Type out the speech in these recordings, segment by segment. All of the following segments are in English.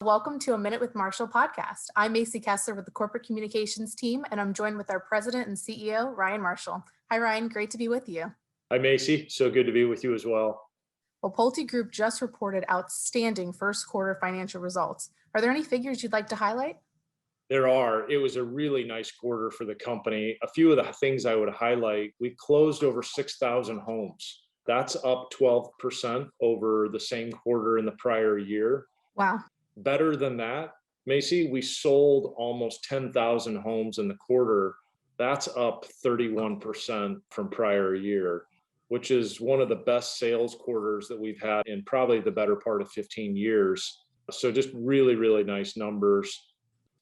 welcome to A Minute with Marshall podcast. I'm Macy Kessler with the Corporate Communications team, and I'm joined with our President and CEO, Ryan Marshall. Hi, Ryan. Great to be with you. Hi, Macy. So good to be with you as well. Well, PulteGroup just reported outstanding first quarter financial results. Are there any figures you'd like to highlight? There are. It was a really nice quarter for the company. A few of the things I would highlight: we closed over 6,000 homes. That's up 12% over the same quarter in the prior year. Wow. Better than that, Macy, we sold almost 10,000 homes in the quarter. That's up 31% from prior year, which is one of the best sales quarters that we've had in probably the better part of 15 years. So just really, really nice numbers.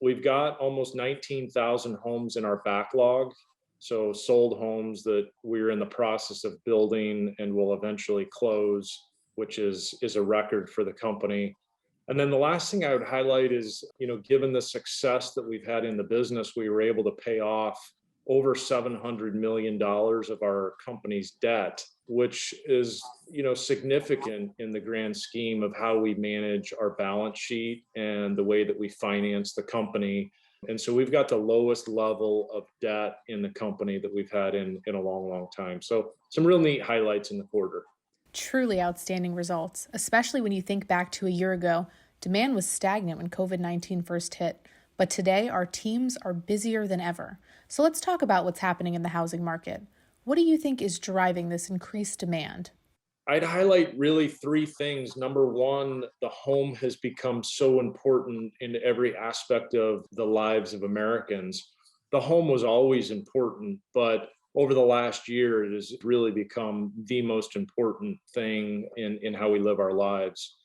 We've got almost 19,000 homes in our backlog. So sold homes that we're in the process of building and will eventually close, which is a record for the company. And then the last thing I would highlight is, given the success that we've had in the business, we were able to pay off over $700 million of our company's debt, which is, significant in the grand scheme of how we manage our balance sheet and the way that we finance the company. And so we've got the lowest level of debt in the company that we've had in a long, long time. So some real neat highlights in the quarter. Truly outstanding results, especially when you think back to a year ago. Demand was stagnant when COVID-19 first hit, but today our teams are busier than ever. So let's talk about what's happening in the housing market. What do you think is driving this increased demand? I'd highlight really three things. Number one, the home has become so important in every aspect of the lives of Americans. The home was always important, but over the last year, it has really become the most important thing in how we live our lives.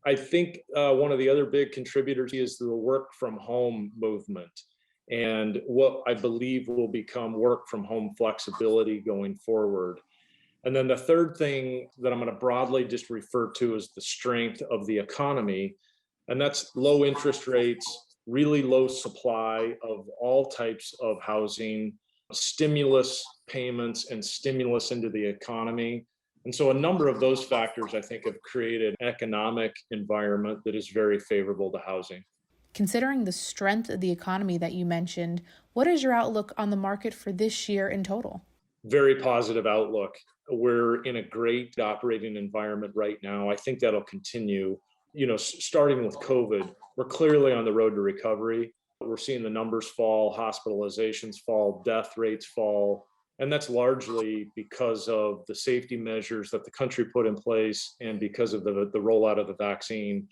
I think one of the other big contributors is the work from home movement and what I believe will become work from home flexibility going forward. And then the third thing that I'm going to broadly just refer to as the strength of the economy, and that's low interest rates, really low supply of all types of housing, stimulus payments and stimulus into the economy. And so a number of those factors, I think, have created an economic environment that is very favorable to housing. Considering the strength of the economy that you mentioned, what is your outlook on the market for this year in total? Very positive outlook. We're in a great operating environment right now. I think that'll continue. Starting with COVID, we're clearly on the road to recovery. We're seeing the numbers fall, hospitalizations fall, death rates fall. And that's largely because of the safety measures that the country put in place and because of the rollout of the vaccine.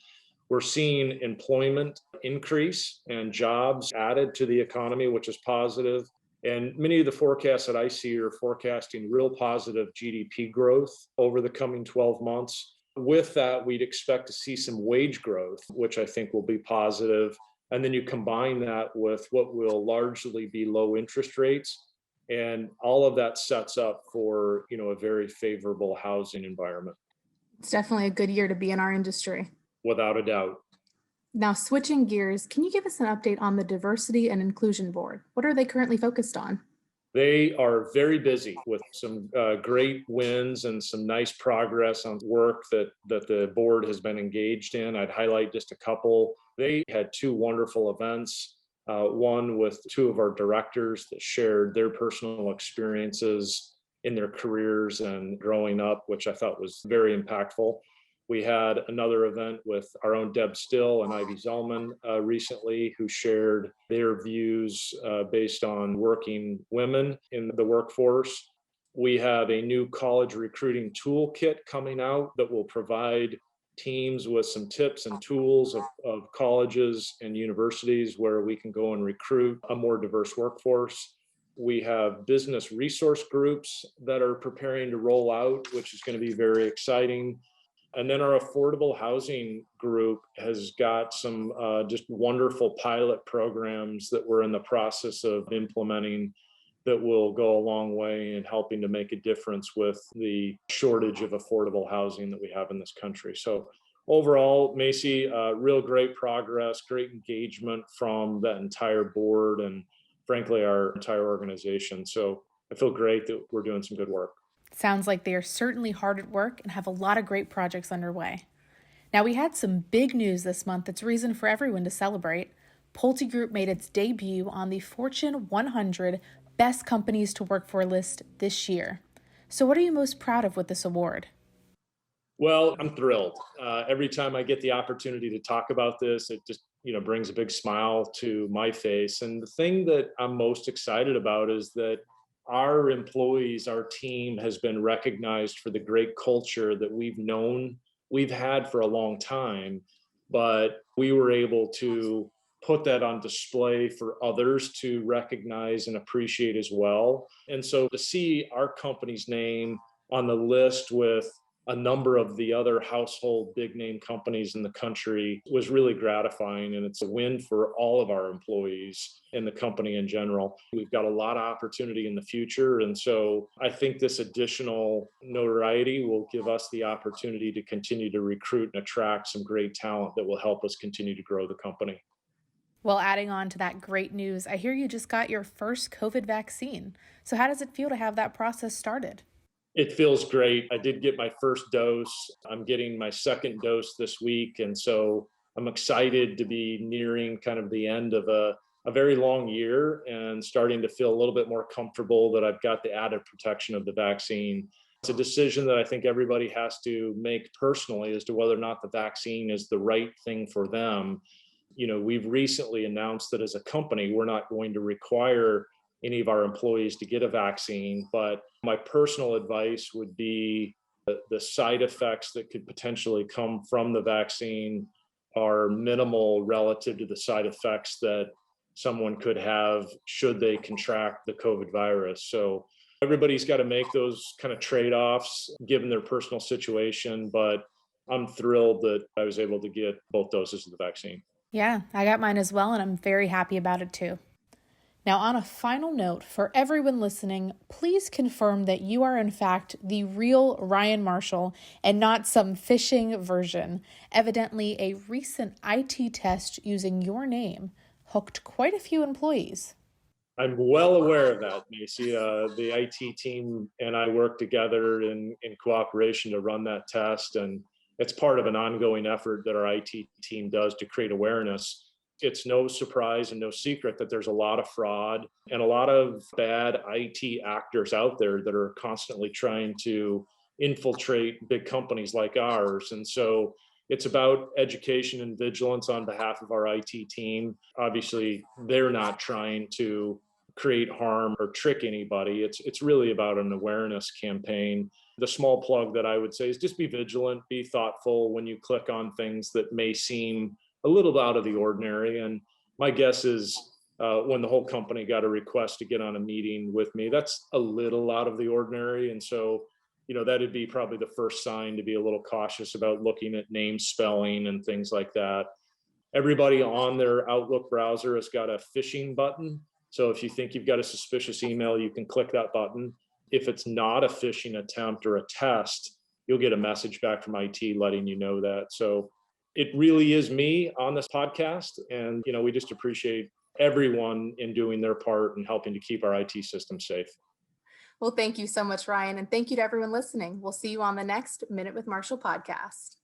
We're seeing employment increase and jobs added to the economy, which is positive. And many of the forecasts that I see are forecasting real positive GDP growth over the coming 12 months. With that, we'd expect to see some wage growth, which I think will be positive. And then you combine that with what will largely be low interest rates. And all of that sets up for, a very favorable housing environment. It's definitely a good year to be in our industry. Without a doubt. Now, switching gears, can you give us an update on the Diversity and Inclusion Board? What are they currently focused on? They are very busy with some great wins and some nice progress on work that the board has been engaged in. I'd highlight just a couple. They had two wonderful events, one with two of our directors that shared their personal experiences in their careers and growing up, which I thought was very impactful. We had another event with our own Deb Still and Ivy Zellman recently, who shared their views based on working women in the workforce. We have a new college recruiting toolkit coming out that will provide teams with some tips and tools of colleges and universities where we can go and recruit a more diverse workforce. We have business resource groups that are preparing to roll out, which is going to be very exciting. And then our affordable housing group has got some just wonderful pilot programs that we're in the process of implementing that will go a long way in helping to make a difference with the shortage of affordable housing that we have in this country. So overall, Macy, real great progress, great engagement from that entire board and frankly, our entire organization. So I feel great that we're doing some good work. Sounds like they are certainly hard at work and have a lot of great projects underway. Now, we had some big news this month that's reason for everyone to celebrate. Pulte Group made its debut on the Fortune 100 Best Companies to Work For list this year. So, what are you most proud of with this award? Well, I'm thrilled. Every time I get the opportunity to talk about this, it just brings a big smile to my face. And the thing that I'm most excited about is that our employees, our team has been recognized for the great culture that we've had for a long time, but we were able to put that on display for others to recognize and appreciate as well. And so to see our company's name on the list with a number of the other household big name companies in the country was really gratifying. And it's a win for all of our employees and the company in general. We've got a lot of opportunity in the future. And so I think this additional notoriety will give us the opportunity to continue to recruit and attract some great talent that will help us continue to grow the company. Well, adding on to that great news, I hear you just got your first COVID vaccine. So, how does it feel to have that process started? It feels great. I did get my first dose. I'm getting my second dose this week. And so I'm excited to be nearing kind of the end of a very long year and starting to feel a little bit more comfortable that I've got the added protection of the vaccine. It's a decision that I think everybody has to make personally as to whether or not the vaccine is the right thing for them. We've recently announced that as a company, we're not going to require any of our employees to get a vaccine. But my personal advice would be the side effects that could potentially come from the vaccine are minimal relative to the side effects that someone could have should they contract the COVID virus. So everybody's got to make those kind of trade-offs given their personal situation. But I'm thrilled that I was able to get both doses of the vaccine. Yeah, I got mine as well, and I'm very happy about it too. Now, on a final note, for everyone listening, please confirm that you are in fact the real Ryan Marshall and not some phishing version. Evidently, a recent IT test using your name hooked quite a few employees. I'm well aware of that, Macy. The IT team and I work together in cooperation to run that test, and it's part of an ongoing effort that our IT team does to create awareness. It's no surprise and no secret that there's a lot of fraud and a lot of bad IT actors out there that are constantly trying to infiltrate big companies like ours. And so it's about education and vigilance on behalf of our IT team. Obviously, they're not trying to create harm or trick anybody. It's really about an awareness campaign. The small plug that I would say is just be vigilant, be thoughtful when you click on things that may seem a little out of the ordinary. And my guess is when the whole company got a request to get on a meeting with me, that's a little out of the ordinary. And so, that'd be probably the first sign to be a little cautious about looking at name spelling and things like that. Everybody on their Outlook browser has got a phishing button. So if you think you've got a suspicious email, you can click that button. If it's not a phishing attempt or a test, you'll get a message back from IT letting you know that. So it really is me on this podcast. And, we just appreciate everyone in doing their part and helping to keep our IT system safe. Well, thank you so much, Ryan. And thank you to everyone listening. We'll see you on the next Minute with Marshall podcast.